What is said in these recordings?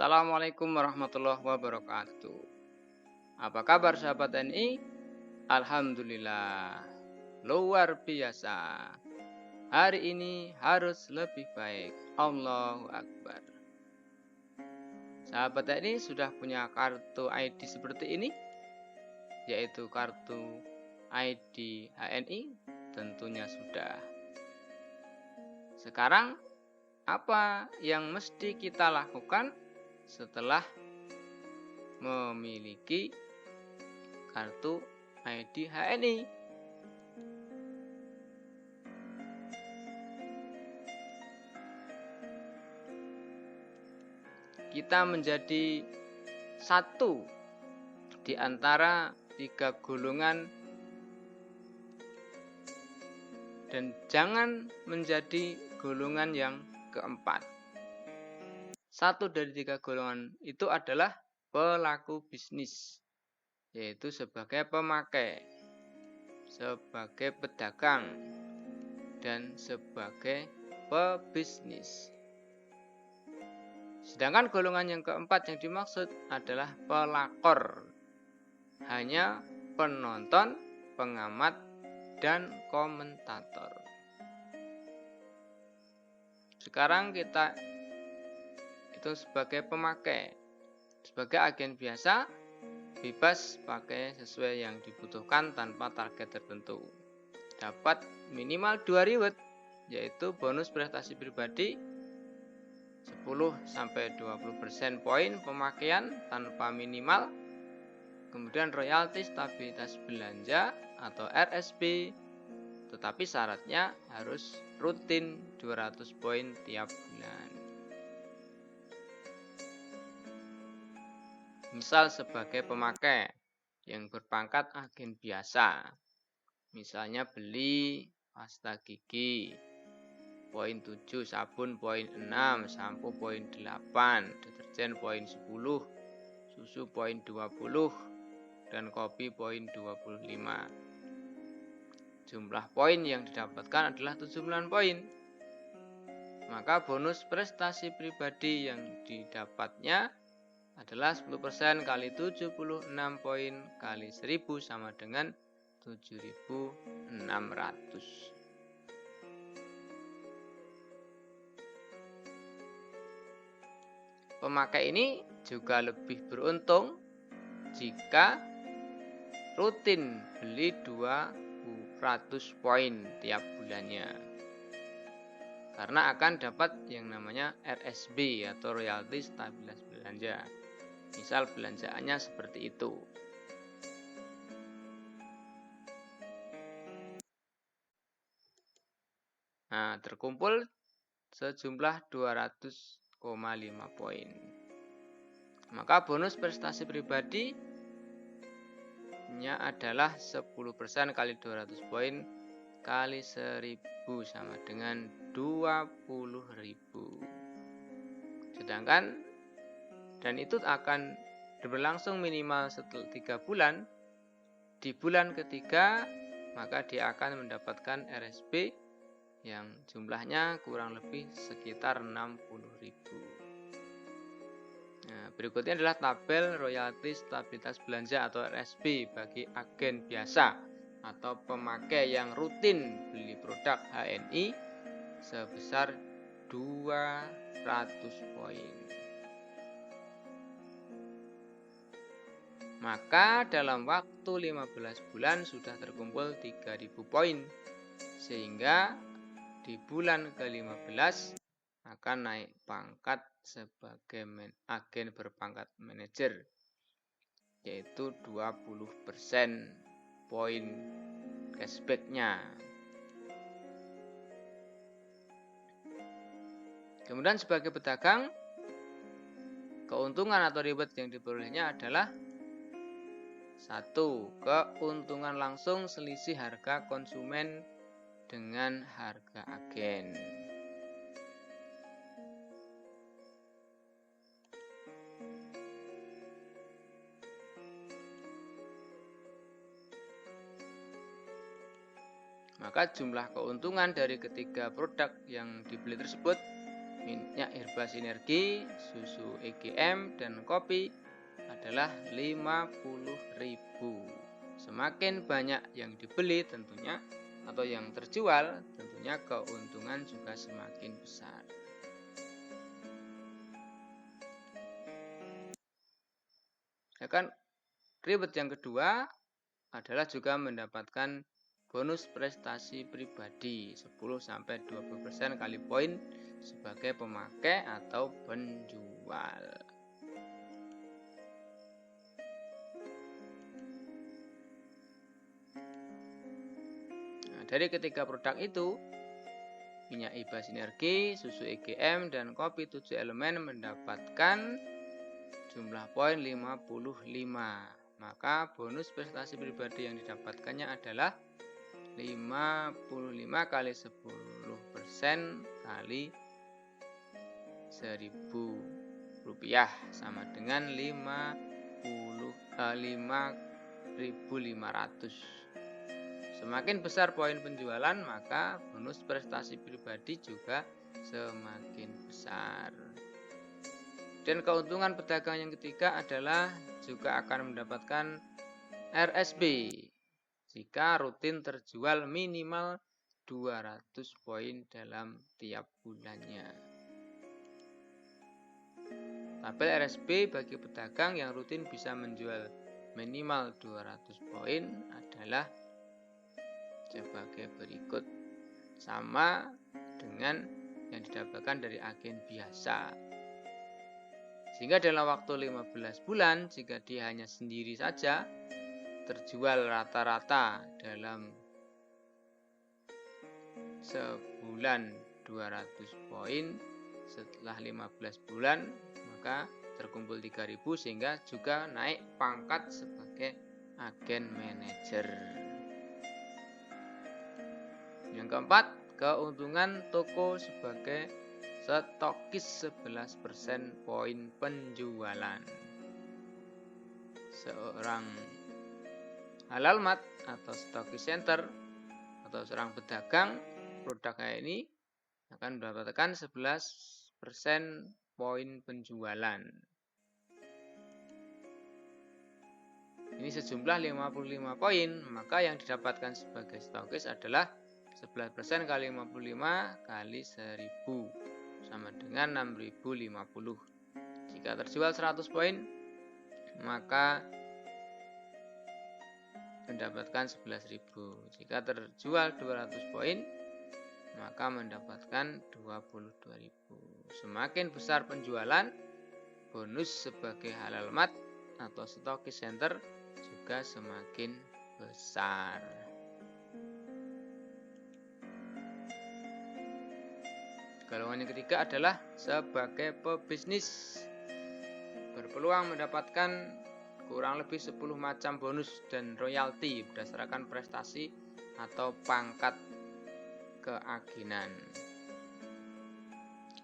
Assalamualaikum warahmatullahi wabarakatuh. Apa kabar sahabat TNI? Alhamdulillah, luar biasa. Hari ini harus lebih baik. Allahu Akbar. Sahabat TNI sudah punya kartu ID seperti ini, yaitu kartu ID HNI. Tentunya sudah. Sekarang apa yang mesti kita lakukan setelah memiliki kartu ID HNI? Kita menjadi satu di antara 3 golongan dan jangan menjadi golongan yang keempat. Satu dari 3 golongan itu adalah pelaku bisnis, yaitu sebagai pemakai, sebagai pedagang, dan sebagai pebisnis. Sedangkan golongan yang keempat yang dimaksud adalah pelakor, hanya penonton, pengamat, dan komentator. Sekarang kita itu sebagai pemakai, sebagai agen biasa, bebas pakai sesuai yang dibutuhkan tanpa target tertentu. Dapat minimal 2 reward, yaitu bonus prestasi pribadi 10-20% poin pemakaian tanpa minimal, kemudian royalti stabilitas belanja atau RSB, tetapi syaratnya harus rutin 200 poin tiap bulan. Misal sebagai pemakai yang berpangkat agen biasa, misalnya beli pasta gigi poin 7, sabun poin 6, sampo poin 8, deterjen poin 10, susu poin 20, dan kopi poin 25. Jumlah poin yang didapatkan adalah 79 poin. Maka bonus prestasi pribadi yang didapatnya adalah 10% kali 76 poin kali 1000 sama dengan 7.600. Pemakai ini juga lebih beruntung jika rutin beli 200 poin tiap bulannya, karena akan dapat yang namanya RSB atau royalti stabilitas belanja. Misal belanjaannya seperti itu. Nah, terkumpul sejumlah 200,5 poin. Maka bonus prestasi pribadinya adalah 10% kali 200 poin kali 1000 sama dengan 20.000. Sedangkan dan itu akan berlangsung minimal setelah 3 bulan. Di bulan ketiga, maka dia akan mendapatkan RSB yang jumlahnya kurang lebih sekitar 60.000. Nah, berikutnya adalah tabel royalti stabilitas belanja atau RSB bagi agen biasa atau pemakai yang rutin beli produk HNI sebesar 200 poin. Maka dalam waktu 15 bulan sudah terkumpul 3.000 poin, sehingga di bulan ke-15 akan naik pangkat sebagai agen berpangkat manajer, yaitu 20% poin cashbacknya. Kemudian sebagai pedagang, keuntungan atau reward yang diperolehnya adalah 1. Keuntungan langsung selisih harga konsumen dengan harga agen. Maka jumlah keuntungan dari ketiga produk yang dibeli tersebut minyak herba sinergi, susu EGM, dan kopi adalah 50.000. Semakin banyak yang dibeli tentunya atau yang terjual, tentunya keuntungan juga semakin besar. Ya kan, reward yang kedua adalah juga mendapatkan bonus prestasi pribadi 10-20% kali poin sebagai pemakai atau penjual. Nah, dari ketiga produk itu, minyak herba sinergi, susu EGM, dan kopi 7 elemen mendapatkan jumlah poin 55. Maka bonus prestasi pribadi yang didapatkannya adalah 55 kali 10% kali 1.000 rupiah sama dengan 5.500. Semakin besar poin penjualan, maka bonus prestasi pribadi juga semakin besar. Dan keuntungan pedagang yang ketiga adalah juga akan mendapatkan RSB jika rutin terjual minimal 200 poin dalam tiap bulannya. Tabel RSB bagi pedagang yang rutin bisa menjual minimal 200 poin adalah sebagai berikut, sama dengan yang didapatkan dari agen biasa. Sehingga dalam waktu 15 bulan, jika dia hanya sendiri saja, terjual rata-rata dalam sebulan 200 poin, setelah 15 bulan, maka terkumpul 3.000 sehingga juga naik pangkat sebagai agen manajer. Yang keempat, keuntungan toko sebagai stokis 11% poin penjualan. Seorang halal mart atau stokis center atau seorang pedagang produknya ini akan mendapatkan 11% poin penjualan. Ini sejumlah 55 poin, maka yang didapatkan sebagai stokis adalah 11% kali 55 kali 1.000 sama dengan 6.050. Jika terjual 100 poin, maka mendapatkan 11.000. Jika terjual 200 poin, maka mendapatkan 22.000. Semakin besar penjualan, bonus sebagai halal mart atau stokis center juga semakin besar. Golongan yang ketiga adalah sebagai pebisnis, berpeluang mendapatkan kurang lebih 10 macam bonus dan royalti berdasarkan prestasi atau pangkat keagenan.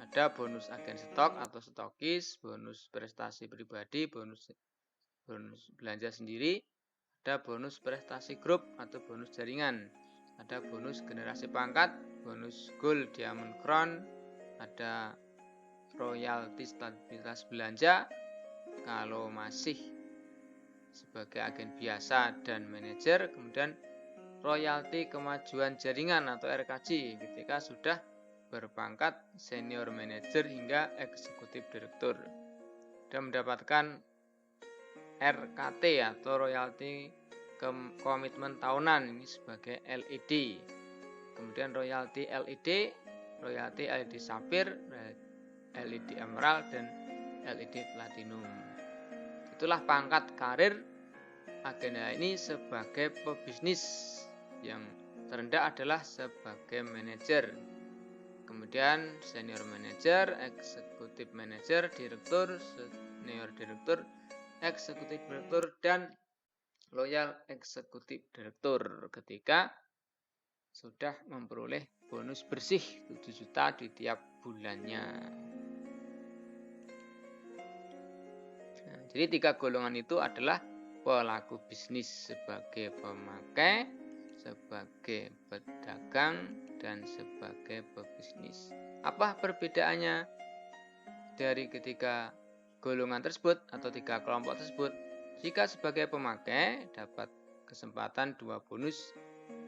Ada bonus agen stok atau stokis, bonus prestasi pribadi, bonus belanja sendiri, ada bonus prestasi grup atau bonus jaringan, ada bonus generasi pangkat, bonus gold, diamond, crown, ada royalti stabilitas belanja kalau masih sebagai agen biasa dan manajer, kemudian royalti kemajuan jaringan atau RKJ ketika sudah berpangkat senior manager hingga eksekutif direktur, dan mendapatkan RKT atau royalti komitmen tahunan ini sebagai LED. Kemudian royalti LED, royalti LED Sapphire, LED Emerald, dan LED Platinum. Itulah pangkat karir agen ini sebagai pebisnis. Yang terendah adalah sebagai manajer. Kemudian senior manager, eksekutif manager, direktur, senior direktur, eksekutif direktur, dan loyal eksekutif direktur ketika sudah memperoleh bonus bersih 7 juta di tiap bulannya. Nah, jadi 3 golongan itu adalah pelaku bisnis sebagai pemakai, sebagai pedagang, dan sebagai pebisnis. Apa perbedaannya dari ketiga golongan tersebut atau 3 kelompok tersebut? Jika sebagai pemakai dapat kesempatan 2 bonus,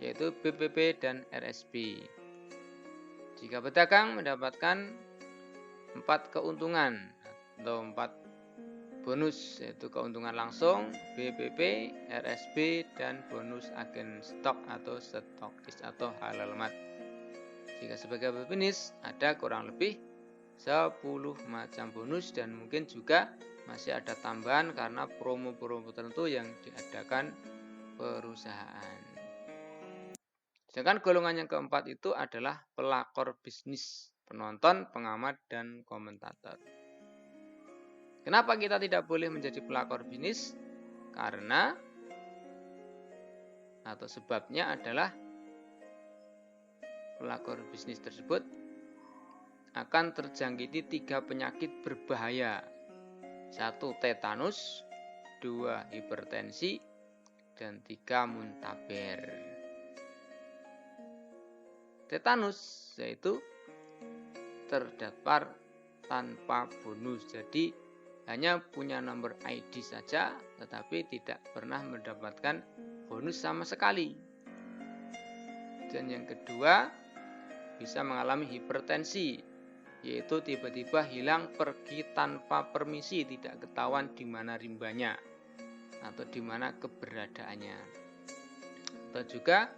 yaitu BPP dan RSP. Jika pedagang mendapatkan 4 keuntungan atau 4 bonus, yaitu keuntungan langsung, BPP, RSP, dan bonus agen stok atau stokis atau halal mat. Jika sebagai pebisnis ada kurang lebih 10 macam bonus dan mungkin juga masih ada tambahan karena promo-promo tertentu yang diadakan perusahaan. Sedangkan golongan yang keempat itu adalah pelakor bisnis, penonton, pengamat, dan komentator. Kenapa kita tidak boleh menjadi pelakor bisnis? Karena atau sebabnya adalah pelakor bisnis tersebut akan terjangkiti 3 penyakit berbahaya. 1. Tetanus, 2. Hipertensi, dan 3. muntaber. Tetanus yaitu terdaftar tanpa bonus, jadi hanya punya nomor ID saja tetapi tidak pernah mendapatkan bonus sama sekali. Dan yang kedua, bisa mengalami hipertensi, yaitu tiba-tiba hilang pergi tanpa permisi, tidak ketahuan di mana rimbanya atau di mana keberadaannya. Atau juga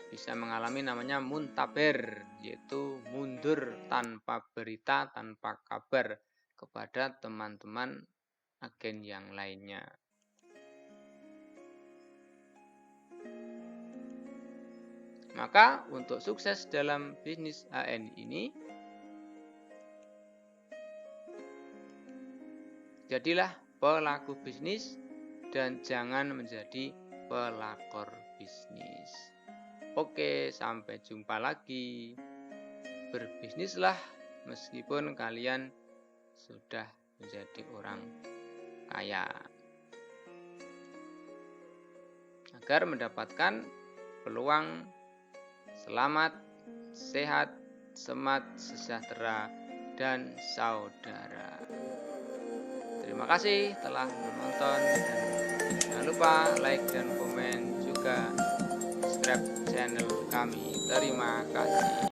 bisa mengalami namanya muntaber, yaitu mundur tanpa berita, tanpa kabar kepada teman-teman agen yang lainnya. Maka untuk sukses dalam bisnis AN ini, jadilah pelaku bisnis dan jangan menjadi pelakor bisnis. Oke, sampai jumpa lagi. Berbisnislah meskipun kalian sudah menjadi orang kaya, agar mendapatkan peluang selamat, sehat, semat, sejahtera, dan saudara. Terima kasih telah menonton dan jangan lupa like dan komen juga subscribe channel kami. Terima kasih.